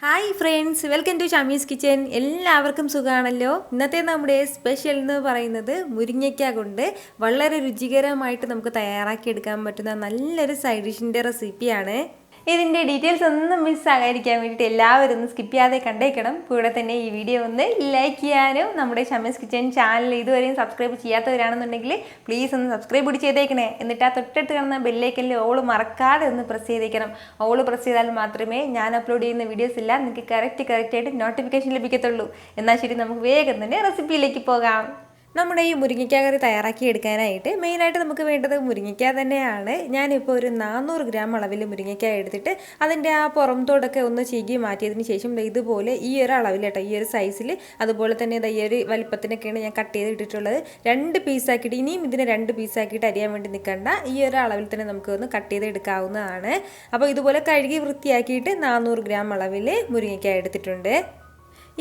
Hi friends, welcome to Shami's kitchen. എല്ലാവർക്കും സുഖമാണല്ലോ. ഇന്നത്തെ നമ്മുടെ സ്പെഷ്യൽ എന്ന് പറയുന്നത് മുരിങ്ങയ്ക്ക കൊണ്ട് വളരെ രുചികരമായിട്ട് നമുക്ക് തയ്യാറാക്കിയെടുക്കാൻ പറ്റുന്ന നല്ലൊരു സൈഡ് ഡിഷിൻ്റെ റെസിപ്പിയാണ്. ഇതിൻ്റെ ഡീറ്റെയിൽസ് ഒന്നും മിസ്സാകാതിരിക്കാൻ വേണ്ടിയിട്ട് എല്ലാവരും ഒന്ന് സ്കിപ്പ് ചെയ്യാതെ കണ്ടേക്കണം. കൂടെ തന്നെ ഈ വീഡിയോ ഒന്ന് ലൈക്ക് ചെയ്യാനും നമ്മുടെ ഷമീസ് കിച്ചൻ ചാനൽ ഇതുവരെയും സബ്സ്ക്രൈബ് ചെയ്യാത്തവരാണെന്നുണ്ടെങ്കിൽ പ്ലീസ് ഒന്ന് സബ്സ്ക്രൈബ് കൂടി ചെയ്തേക്കണേ. എന്നിട്ട് ആ തൊട്ടടുത്ത് കാണുന്ന ബെല്ലൈക്കനിൽ ഓൾ മറക്കാതെ ഒന്ന് പ്രസ് ചെയ്തേക്കണം. ഓൾ പ്രസ് ചെയ്താൽ മാത്രമേ ഞാൻ അപ്ലോഡ് ചെയ്യുന്ന വീഡിയോസ് എല്ലാം നിങ്ങൾക്ക് കറക്റ്റായിട്ട് നോട്ടിഫിക്കേഷൻ ലഭിക്കത്തുള്ളൂ. എന്നാൽ ശരി, നമുക്ക് വേഗം തന്നെ റെസിപ്പിയിലേക്ക് പോകാം. നമ്മുടെ ഈ മുരിങ്ങയ്ക്ക കറി തയ്യാറാക്കി എടുക്കാനായിട്ട് മെയിനായിട്ട് നമുക്ക് വേണ്ടത് മുരിങ്ങയ്ക്ക തന്നെയാണ്. ഞാനിപ്പോൾ ഒരു 400 ഗ്രാം അളവിൽ മുരിങ്ങയ്ക്ക എടുത്തിട്ട് അതിൻ്റെ ആ പുറംതോടൊക്കെ ഒന്ന് ചീകി മാറ്റിയതിന് ശേഷം ഇതുപോലെ ഈ ഒരു അളവിൽ കേട്ടോ, ഈ ഒരു സൈസിൽ, അതുപോലെ തന്നെ ഈ ഒരു വലിപ്പത്തിനൊക്കെയാണ് ഞാൻ കട്ട് ചെയ്തിട്ടുള്ളത്. 2 പീസാക്കിയിട്ട്, ഇനിയും ഇതിനെ 2 പീസാക്കിയിട്ട് അരിയാൻ വേണ്ടി നിൽക്കണ്ട, ഈ ഒരു അളവിൽ തന്നെ നമുക്ക് ഒന്ന് കട്ട് ചെയ്ത് എടുക്കാവുന്നതാണ്. അപ്പോൾ ഇതുപോലെ കഴുകി വൃത്തിയാക്കിയിട്ട് 400 ഗ്രാം അളവിൽ മുരിങ്ങയ്ക്ക എടുത്തിട്ടുണ്ട്.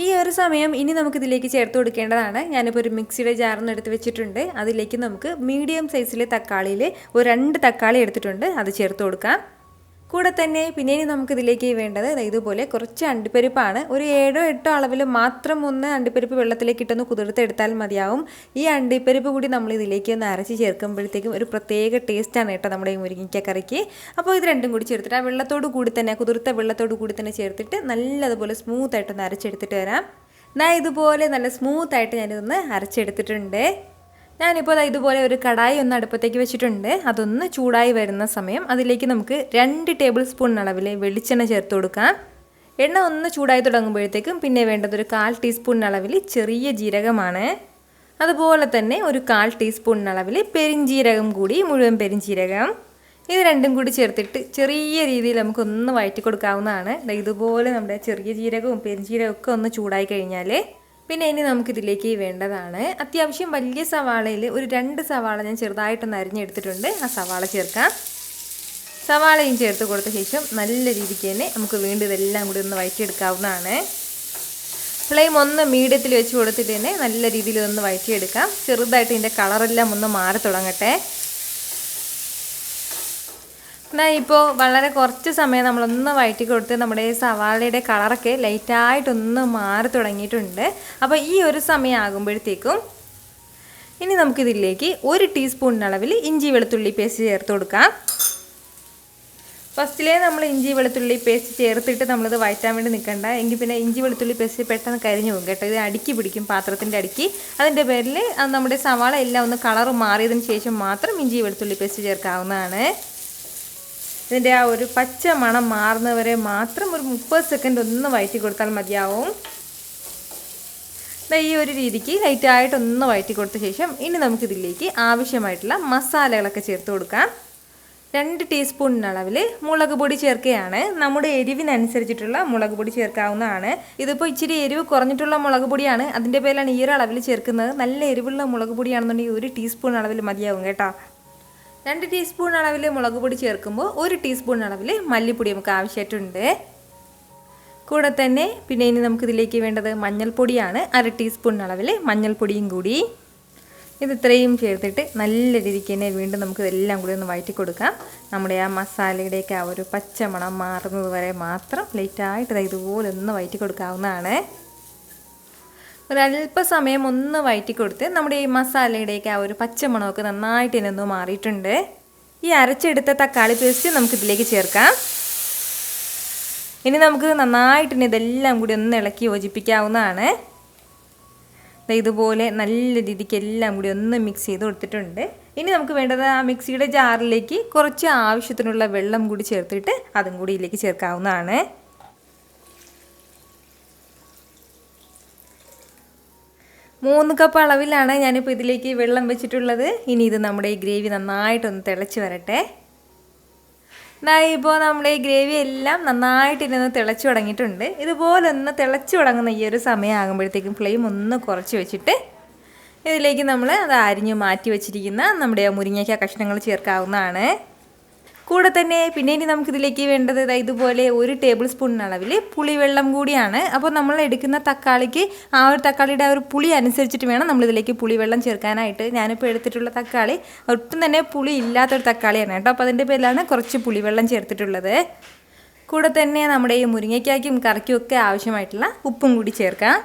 ഈ ഒരു സമയം ഇനി നമുക്കിതിലേക്ക് ചേർത്ത് കൊടുക്കേണ്ടതാണ്. ഞാനിപ്പോൾ ഒരു മിക്സിയുടെ ജാറിന്ന് എടുത്ത് വെച്ചിട്ടുണ്ട്. അതിലേക്ക് നമുക്ക് മീഡിയം സൈസിലെ തക്കാളിയിൽ ഒരു 2 തക്കാളി എടുത്തിട്ടുണ്ട്, അത് ചേർത്ത് കൊടുക്കാം. കൂടെ തന്നെ പിന്നെ ഇനി നമുക്കിതിലേക്ക് വേണ്ടത് ഇതുപോലെ കുറച്ച് അണ്ടിപ്പരിപ്പാണ്. ഒരു 7-8 അളവിൽ മാത്രം ഒന്ന് അണ്ടിപ്പരിപ്പ് വെള്ളത്തിലേക്ക് ഇട്ടൊന്ന് കുതിർത്തെടുത്താൽ മതിയാവും. ഈ അണ്ടിപ്പരിപ്പ് കൂടി നമ്മൾ ഇതിലേക്ക് ഒന്ന് അരച്ച് ചേർക്കുമ്പോഴത്തേക്കും ഒരു പ്രത്യേക ടേസ്റ്റാണ് കേട്ടോ നമ്മുടെ ഈ മുരിങ്ങയ്ക്ക കറിക്ക്. അപ്പോൾ ഇത് രണ്ടും കൂടി ചേർത്തിട്ട് ആ വെള്ളത്തോട് കൂടി തന്നെ, കുതിർത്ത വെള്ളത്തോട് കൂടി തന്നെ ചേർത്തിട്ട് നല്ലതുപോലെ സ്മൂത്തായിട്ടൊന്ന് അരച്ചെടുത്തിട്ട് വരാം. ഇതുപോലെ നല്ല സ്മൂത്തായിട്ട് ഞാനിതൊന്ന് അരച്ചെടുത്തിട്ടുണ്ട്. ഞാനിപ്പോൾ ഇതുപോലെ ഒരു കടായി ഒന്ന് അടുപ്പത്തേക്ക് വെച്ചിട്ടുണ്ട്. അതൊന്ന് ചൂടായി വരുന്ന സമയം അതിലേക്ക് നമുക്ക് 2 ടേബിൾ സ്പൂൺ അളവിൽ വെളിച്ചെണ്ണ ചേർത്ത് കൊടുക്കാം. എണ്ണ ഒന്ന് ചൂടായി തുടങ്ങുമ്പോഴത്തേക്കും പിന്നെ വേണ്ടത് ഒരു 1/4 ടീസ്പൂൺ അളവിൽ ചെറിയ ജീരകമാണ്. അതുപോലെ തന്നെ ഒരു 1/4 ടീസ്പൂൺ അളവിൽ പെരിഞ്ജീരകം കൂടി, മുഴുവൻ പെരിഞ്ജീരകം. ഇത് രണ്ടും കൂടി ചേർത്തിട്ട് ചെറിയ രീതിയിൽ നമുക്കൊന്ന് വഴറ്റി കൊടുക്കാവുന്നതാണ്. ഇതുപോലെ നമ്മുടെ ചെറിയ ജീരകവും പെരിഞ്ജീരകവും ഒക്കെ ഒന്ന് ചൂടായി കഴിഞ്ഞാൽ പിന്നെ ഇനി നമുക്കിതിലേക്ക് വേണ്ടതാണ് അത്യാവശ്യം വലിയ സവാളയിൽ ഒരു 2 സവാള ഞാൻ ചെറുതായിട്ടൊന്ന് അരിഞ്ഞെടുത്തിട്ടുണ്ട്. ആ സവാള ചേർക്കാം. സവാളയും ചേർത്ത് കൊടുത്ത ശേഷം നല്ല രീതിക്ക് തന്നെ നമുക്ക് വീണ്ടും ഇതെല്ലാം കൂടി ഒന്ന് വഴറ്റിയെടുക്കാവുന്നതാണ്. ഫ്ലെയിം ഒന്ന് മീഡിയത്തിൽ വെച്ച് കൊടുത്തിട്ട് തന്നെ നല്ല രീതിയിൽ ഒന്ന് വഴറ്റിയെടുക്കാം. ചെറുതായിട്ട് ഇതിൻ്റെ കളറെല്ലാം ഒന്ന് മാറി തുടങ്ങട്ടെ. ഇപ്പോൾ വളരെ കുറച്ച് സമയം നമ്മളൊന്ന് വഴറ്റി കൊടുത്ത് നമ്മുടെ സവാളയുടെ കളറൊക്കെ ലൈറ്റായിട്ടൊന്ന് മാറി തുടങ്ങിയിട്ടുണ്ട്. അപ്പോൾ ഈ ഒരു സമയം ആകുമ്പോഴത്തേക്കും ഇനി നമുക്കിതിലേക്ക് 1 ടീസ്പൂൺ അളവിൽ ഇഞ്ചി വെളുത്തുള്ളി പേസ്റ്റ് ചേർത്ത് കൊടുക്കാം. ഫസ്റ്റിലേ നമ്മൾ ഇഞ്ചി വെളുത്തുള്ളി പേസ്റ്റ് ചേർത്തിട്ട് നമ്മളിത് വഴറ്റാൻ വേണ്ടി നിൽക്കണ്ട. എങ്കിൽ പിന്നെ ഇഞ്ചി വെളുത്തുള്ളി പേസ്റ്റ് പെട്ടെന്ന് കരിഞ്ഞു പോകും കേട്ടോ. ഇത് അടുക്കി പിടിക്കും പാത്രത്തിൻ്റെ അടുക്കി. അതിൻ്റെ പേരിൽ നമ്മുടെ സവാള എല്ലാം ഒന്ന് കളറ് മാറിയതിന് ശേഷം മാത്രം ഇഞ്ചി വെളുത്തുള്ളി പേസ്റ്റ് ചേർക്കാവുന്നതാണ്. ഇതിൻ്റെ ആ ഒരു പച്ച മണം മാറുന്നവരെ മാത്രം ഒരു 30 സെക്കൻഡ് ഒന്ന് വഴറ്റി കൊടുത്താൽ മതിയാവും. ഈ ഒരു രീതിക്ക് ലൈറ്റായിട്ടൊന്ന് വഴറ്റി കൊടുത്ത ശേഷം ഇനി നമുക്കിതിലേക്ക് ആവശ്യമായിട്ടുള്ള മസാലകളൊക്കെ ചേർത്ത് കൊടുക്കാം. 2 ടീസ്പൂൺ അളവിൽ മുളക് പൊടി ചേർക്കുകയാണ്. നമ്മുടെ എരിവിനനുസരിച്ചിട്ടുള്ള മുളക് പൊടി ചേർക്കാവുന്നതാണ്. ഇതിപ്പോൾ ഇച്ചിരി എരിവ് കുറഞ്ഞിട്ടുള്ള മുളക് പൊടിയാണ്, അതിൻ്റെ പേരിലാണ് ഈ ഒരു അളവിൽ ചേർക്കുന്നത്. നല്ല എരിവുള്ള മുളക് പൊടിയാണെന്നുണ്ടെങ്കിൽ 1 ടീസ്പൂൺ അളവിൽ മതിയാവും കേട്ടോ. 2 ടീസ്പൂൺ അളവിൽ മുളക് പൊടി ചേർക്കുമ്പോൾ 1 ടീസ്പൂൺ അളവിൽ മല്ലിപ്പൊടി നമുക്ക് ആവശ്യമായിട്ടുണ്ട്. കൂടെ തന്നെ പിന്നെ ഇനി നമുക്കിതിലേക്ക് വേണ്ടത് മഞ്ഞൾപ്പൊടിയാണ്. 1/2 ടീസ്പൂൺ അളവിൽ മഞ്ഞൾപ്പൊടിയും കൂടി. ഇത് ഇത്രയും ചേർത്തിട്ട് നല്ല രീതിക്ക് തന്നെ വീണ്ടും നമുക്ക് ഇതെല്ലാം കൂടി ഒന്ന് വഴറ്റി കൊടുക്കാം. നമ്മുടെ ആ മസാലയുടെയൊക്കെ ആ ഒരു പച്ചമണം മാറുന്നത് വരെ മാത്രം ലൈറ്റായിട്ട് ഇതുപോലെ ഒന്ന് വഴറ്റി കൊടുക്കാവുന്നതാണ്. ഒരല്പസമയം ഒന്ന് വഴറ്റി കൊടുത്ത് നമ്മുടെ ഈ മസാലയുടെയൊക്കെ ആ ഒരു പച്ചമണമൊക്കെ നന്നായിട്ട് തന്നെ ഒന്ന് മാറിയിട്ടുണ്ട്. ഈ അരച്ചെടുത്ത തക്കാളി പേസ്റ്റ് നമുക്കിതിലേക്ക് ചേർക്കാം. ഇനി നമുക്ക് നന്നായിട്ട് തന്നെ ഇതെല്ലാം കൂടി ഒന്ന് ഇളക്കി യോജിപ്പിക്കാവുന്നതാണ്. ഇതുപോലെ നല്ല രീതിക്ക് എല്ലാം കൂടി ഒന്ന് മിക്സ് ചെയ്ത് കൊടുത്തിട്ടുണ്ട്. ഇനി നമുക്ക് വേണ്ടത് ആ മിക്സിയുടെ ജാറിലേക്ക് കുറച്ച് ആവശ്യത്തിനുള്ള വെള്ളം കൂടി ചേർത്തിട്ട് അതും കൂടി ഇതിലേക്ക് ചേർക്കാവുന്നതാണ്. 3 കപ്പ് അളവിലാണ് ഞാനിപ്പോൾ ഇതിലേക്ക് വെള്ളം വെച്ചിട്ടുള്ളത്. ഇനി ഇത് നമ്മുടെ ഈ ഗ്രേവി നന്നായിട്ടൊന്ന് തിളച്ച് വരട്ടെ. ഇപ്പോൾ നമ്മുടെ ഈ ഗ്രേവി എല്ലാം നന്നായിട്ട് ഇതൊന്ന് തിളച്ച് തുടങ്ങിയിട്ടുണ്ട്. ഇതുപോലെ ഒന്ന് തിളച്ച് തുടങ്ങുന്ന ഈ ഒരു സമയം ആകുമ്പോഴത്തേക്കും ഫ്ലെയിം ഒന്ന് കുറച്ച് വെച്ചിട്ട് ഇതിലേക്ക് നമ്മൾ അത് അരിഞ്ഞ് മാറ്റി വെച്ചിരിക്കുന്ന നമ്മുടെ മുരിങ്ങയ്ക്ക കഷ്ണങ്ങൾ ചേർക്കാവുന്നതാണ്. കൂടെ തന്നെ പിന്നെ ഇനി നമുക്കിതിലേക്ക് വേണ്ടത് ഇതുപോലെ 1 ടേബിൾ സ്പൂൺ അളവിൽ പുളിവെള്ളം കൂടിയാണ്. അപ്പോൾ നമ്മൾ എടുക്കുന്ന തക്കാളിക്ക് ആ ഒരു തക്കാളിയുടെ ആ ഒരു പുളി അനുസരിച്ചിട്ട് വേണം നമ്മളിതിലേക്ക് പുളിവെള്ളം ചേർക്കാനായിട്ട്. ഞാനിപ്പോൾ എടുത്തിട്ടുള്ള തക്കാളി ഒട്ടും തന്നെ പുളി ഇല്ലാത്തൊരു തക്കാളിയാണ് കേട്ടോ. അപ്പോൾ അതിൻ്റെ പേരിലാണ് കുറച്ച് പുളിവെള്ളം ചേർത്തിട്ടുള്ളത്. കൂടെ തന്നെ നമ്മുടെ ഈ മുരിങ്ങയ്ക്കായ്ക്കും കറിക്കും ഒക്കെ ആവശ്യമായിട്ടുള്ള ഉപ്പും കൂടി ചേർക്കാം.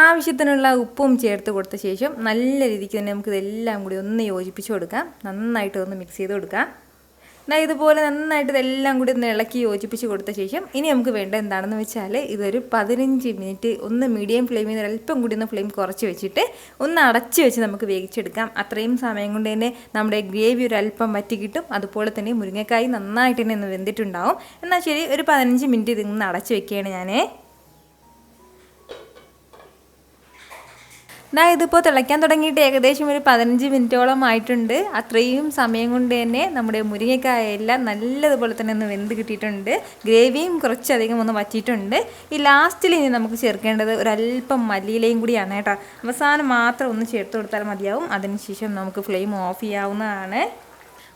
ആവശ്യത്തിനുള്ള ഉപ്പും ചേർത്ത് കൊടുത്ത ശേഷം നല്ല രീതിക്ക് തന്നെ നമുക്കിതെല്ലാം കൂടി ഒന്ന് യോജിപ്പിച്ച് കൊടുക്കാം. നന്നായിട്ട് ഒന്ന് മിക്സ് ചെയ്ത് കൊടുക്കാം. ഇതുപോലെ നന്നായിട്ട് ഇതെല്ലാം കൂടി ഒന്ന് ഇളക്കി യോജിപ്പിച്ച് കൊടുത്ത ശേഷം ഇനി നമുക്ക് വേണ്ട എന്താണെന്ന് വെച്ചാൽ ഇതൊരു 15 മിനിറ്റ് ഒന്ന് മീഡിയം ഫ്ലെയിമിൽ നിന്ന് അല്പം കൂടി ഒന്ന് ഫ്ലെയിം കുറച്ച് വെച്ചിട്ട് ഒന്ന് അടച്ച് വെച്ച് നമുക്ക് വേവിച്ചെടുക്കാം. അത്രയും സമയം കൊണ്ട് തന്നെ നമ്മുടെ ഗ്രേവി ഒരു അല്പം വറ്റി കിട്ടും. അതുപോലെ തന്നെ മുരിങ്ങക്കായ് നന്നായിട്ട് തന്നെ ഒന്ന് വെന്തിട്ടുണ്ടാവും. എന്നാൽ ശരി, ഒരു 15 മിനിറ്റ് ഇതിന്ന് അടച്ച് വെക്കുകയാണ് ഞാൻ. ഇതിപ്പോൾ തിളയ്ക്കാൻ തുടങ്ങിയിട്ട് ഏകദേശം ഒരു 15 മിനിറ്റോളം ആയിട്ടുണ്ട്. അത്രയും സമയം കൊണ്ട് തന്നെ നമ്മുടെ മുരിങ്ങക്കായ എല്ലാം നല്ലതുപോലെ തന്നെ ഒന്ന് വെന്ത് കിട്ടിയിട്ടുണ്ട്. ഗ്രേവിയും കുറച്ചധികം ഒന്ന് വറ്റിയിട്ടുണ്ട്. ഈ ലാസ്റ്റിൽ ഇനി നമുക്ക് ചേർക്കേണ്ടത് ഒരല്പം മല്ലിയിലയും കൂടിയാണ് കേട്ടോ. അവസാനം മാത്രം ഒന്ന് ചേർത്ത് കൊടുത്താൽ മതിയാവും. അതിനുശേഷം നമുക്ക് ഫ്ലെയിം ഓഫ് ചെയ്യാവുന്നതാണ്.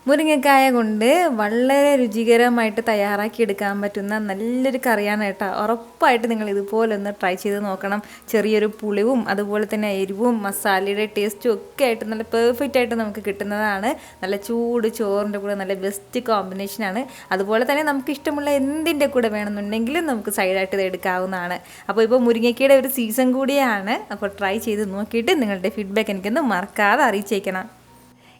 മുരിങ്ങക്കായ കൊണ്ട് വളരെ രുചികരമായിട്ട് തയ്യാറാക്കി എടുക്കാൻ പറ്റുന്ന നല്ലൊരു കറിയാണ് കേട്ടോ. ഉറപ്പായിട്ട് നിങ്ങൾ ഇതുപോലെ ഒന്ന് ട്രൈ ചെയ്ത് നോക്കണം. ചെറിയൊരു പുളിവും അതുപോലെ തന്നെ എരിവും മസാലയുടെ ടേസ്റ്റും ഒക്കെ ആയിട്ട് നല്ല പെർഫെക്റ്റ് ആയിട്ട് നമുക്ക് കിട്ടുന്നതാണ്. നല്ല ചൂട് ചോറിൻ്റെ കൂടെ നല്ല ബെസ്റ്റ് കോമ്പിനേഷനാണ്. അതുപോലെ തന്നെ നമുക്ക് ഇഷ്ടമുള്ള എന്തിൻ്റെ കൂടെ വേണമെന്നുണ്ടെങ്കിലും നമുക്ക് സൈഡായിട്ട് ഇത് എടുക്കാവുന്നതാണ്. അപ്പോൾ മുരിങ്ങക്കയുടെ ഒരു സീസൺ കൂടിയാണ്. അപ്പോൾ ട്രൈ ചെയ്ത് നോക്കിയിട്ട് നിങ്ങളുടെ ഫീഡ്ബാക്ക് എനിക്കൊന്ന് മറക്കാതെ അറിയിച്ചേക്കണം.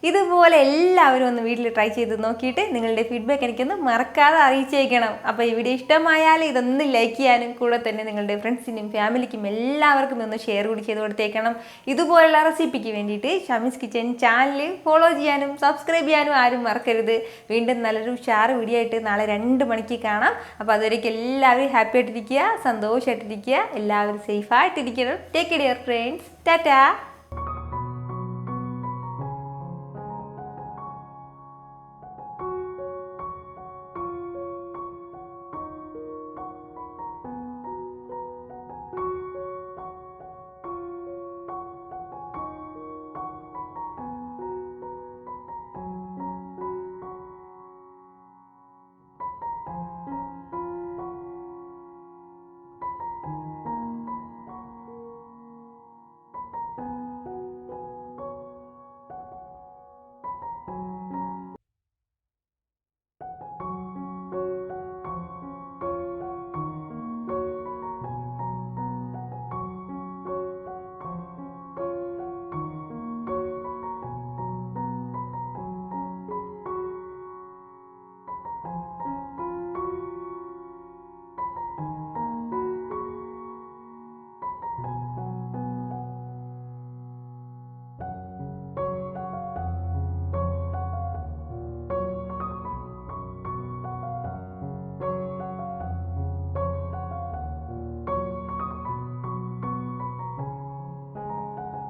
ഇതുപോലെ എല്ലാവരും ഒന്ന് വീട്ടിൽ ട്രൈ ചെയ്ത് നോക്കിയിട്ട് നിങ്ങളുടെ ഫീഡ്ബാക്ക് എനിക്കൊന്ന് മറക്കാതെ അറിയിച്ചേക്കണം. അപ്പോൾ ഈ വീഡിയോ ഇഷ്ടമായാൽ ഇതൊന്ന് ലൈക്ക് ചെയ്യാനും കൂടെ തന്നെ നിങ്ങളുടെ ഫ്രണ്ട്സിനും ഫാമിലിക്കും എല്ലാവർക്കും ഒന്ന് ഷെയർ കൂടി ചെയ്ത് കൊടുത്തേക്കണം. ഇതുപോലുള്ള റെസിപ്പിക്ക് വേണ്ടിയിട്ട് ഷമീസ് കിച്ചൻ ചാനൽ ഫോളോ ചെയ്യാനും സബ്സ്ക്രൈബ് ചെയ്യാനും ആരും മറക്കരുത്. വീണ്ടും നല്ലൊരു ഉഷാർ വീഡിയോ ആയിട്ട് നാളെ 2 മണിക്ക് കാണാം. അപ്പോൾ അതുവരേക്കും എല്ലാവരും ഹാപ്പി ആയിട്ടിരിക്കുക, സന്തോഷമായിട്ടിരിക്കുക, എല്ലാവരും സേഫായിട്ടിരിക്കണം. Take care friends. ടാറ്റാ.